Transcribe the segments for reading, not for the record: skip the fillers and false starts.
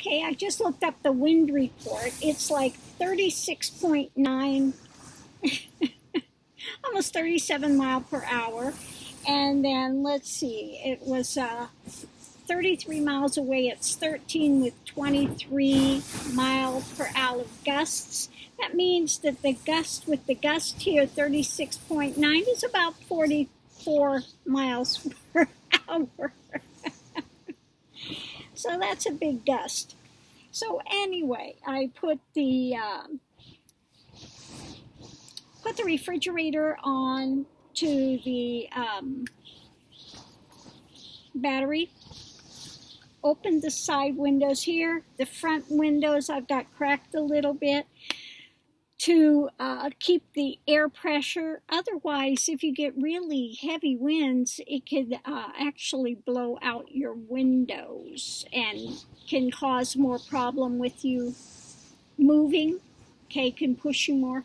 Okay, I just looked up the wind report. It's like 36.9, almost 37 mile per hour. And then let's see, it was 33 miles away. It's 13 with 23 mile per hour gusts. That means that the gust with the gust here, 36.9, is about 44 miles per hour. So that's a big gust. So anyway, I put the refrigerator on to the battery. Opened the side windows here. The front windows I've got cracked a little bit to keep the air pressure. Otherwise, if you get really heavy winds, it could actually blow out your windows and can cause more problem with you moving. Okay, can push you more.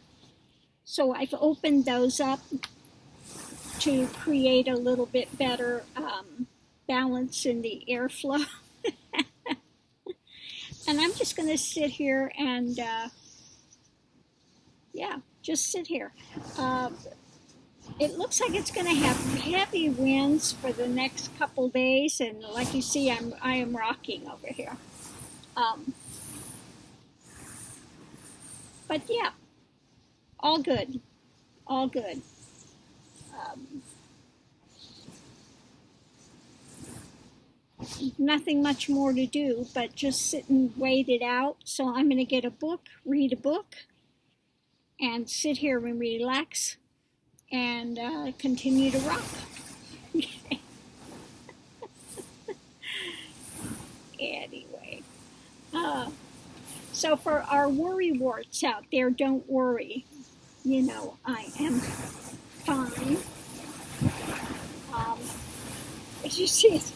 So I've opened those up to create a little bit better balance in the airflow. And I'm just going to sit here and just sit here. It looks like it's going to have heavy winds for the next couple days, and like you see, I am rocking over here. But yeah, all good, all good. Nothing much more to do, but just sit and wait it out. So I'm going to get a book, read a book, and sit here and relax and continue to rock. Okay. Anyway, so for our worry warts out there, don't worry. You know, I am fine. As you see, it's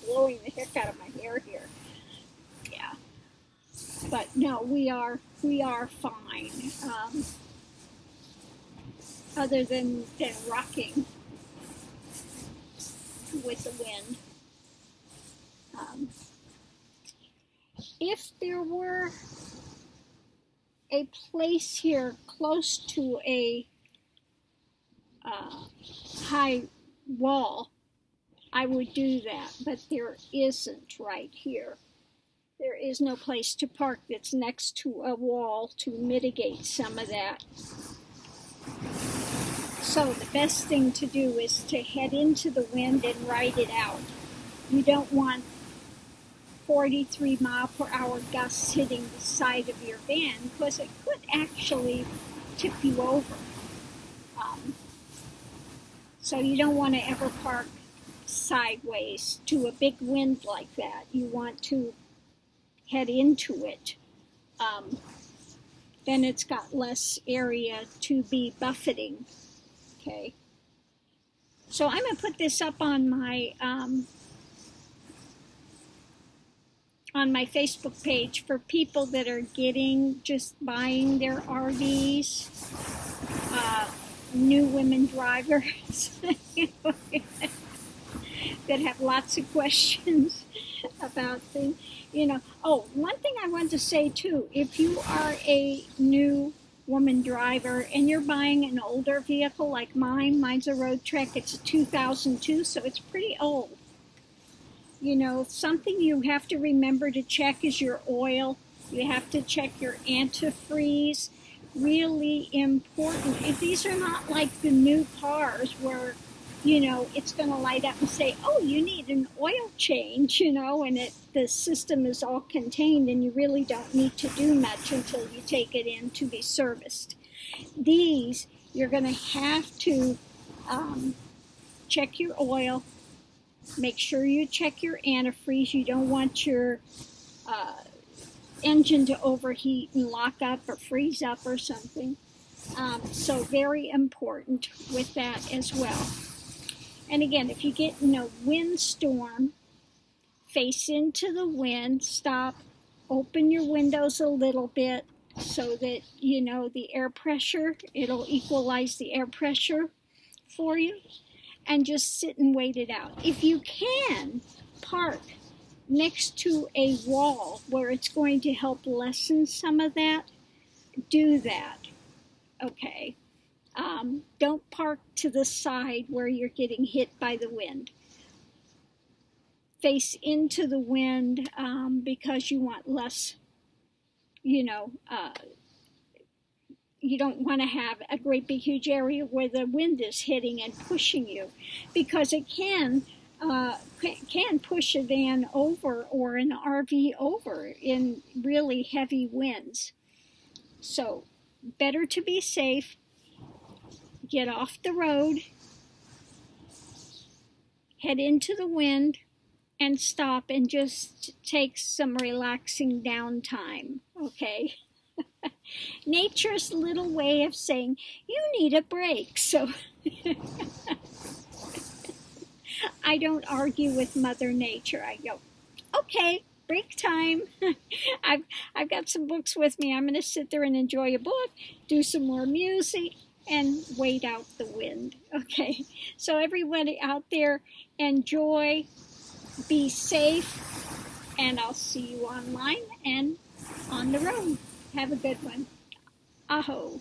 blowing the heck out of my hair here. Yeah. But no, we are fine. Other than rocking with the wind. If there were a place here close to a high wall, I would do that, but there isn't right here. There is no place to park that's next to a wall to mitigate some of that. So the best thing to do is to head into the wind and ride it out. You don't want 43 mile per hour gusts hitting the side of your van because it could actually tip you over. So you don't want to ever park sideways to a big wind like that. You want to head into it. Then it's got less area to be buffeting. Okay. So I'm going to put this up on my Facebook page for people that are just buying their RVs, new women drivers that have lots of questions about things. One thing I wanted to say too, if you are a new woman driver and you're buying an older vehicle like mine's a road trek, it's a 2002, so it's pretty old. Something you have to remember to check is your oil. You have to check your antifreeze. Really important. If these are not like the new cars where, it's going to light up and say, oh, you need an oil change, and the system is all contained and you really don't need to do much until you take it in to be serviced. These, you're going to have to check your oil. Make sure you check your antifreeze. You don't want your engine to overheat and lock up or freeze up or something. So very important with that as well. And again, if you get in a windstorm, face into the wind, stop, open your windows a little bit so that, the air pressure, it'll equalize the air pressure for you, and just sit and wait it out. If you can, park next to a wall where it's going to help lessen some of that, do that. Okay. Don't park to the side where you're getting hit by the wind. Face into the wind because you want less, you don't want to have a great big huge area where the wind is hitting and pushing you, because it can push a van over or an RV over in really heavy winds. So better to be safe. Get off the road, head into the wind, and stop and just take some relaxing downtime, okay? Nature's little way of saying, you need a break. So I don't argue with Mother Nature. I go, okay, break time. I've got some books with me. I'm going to sit there and enjoy a book, do some more music, and wait out the wind. Okay, so everybody out there, enjoy, be safe, and I'll see you online and on the road. Have a good one. Aho.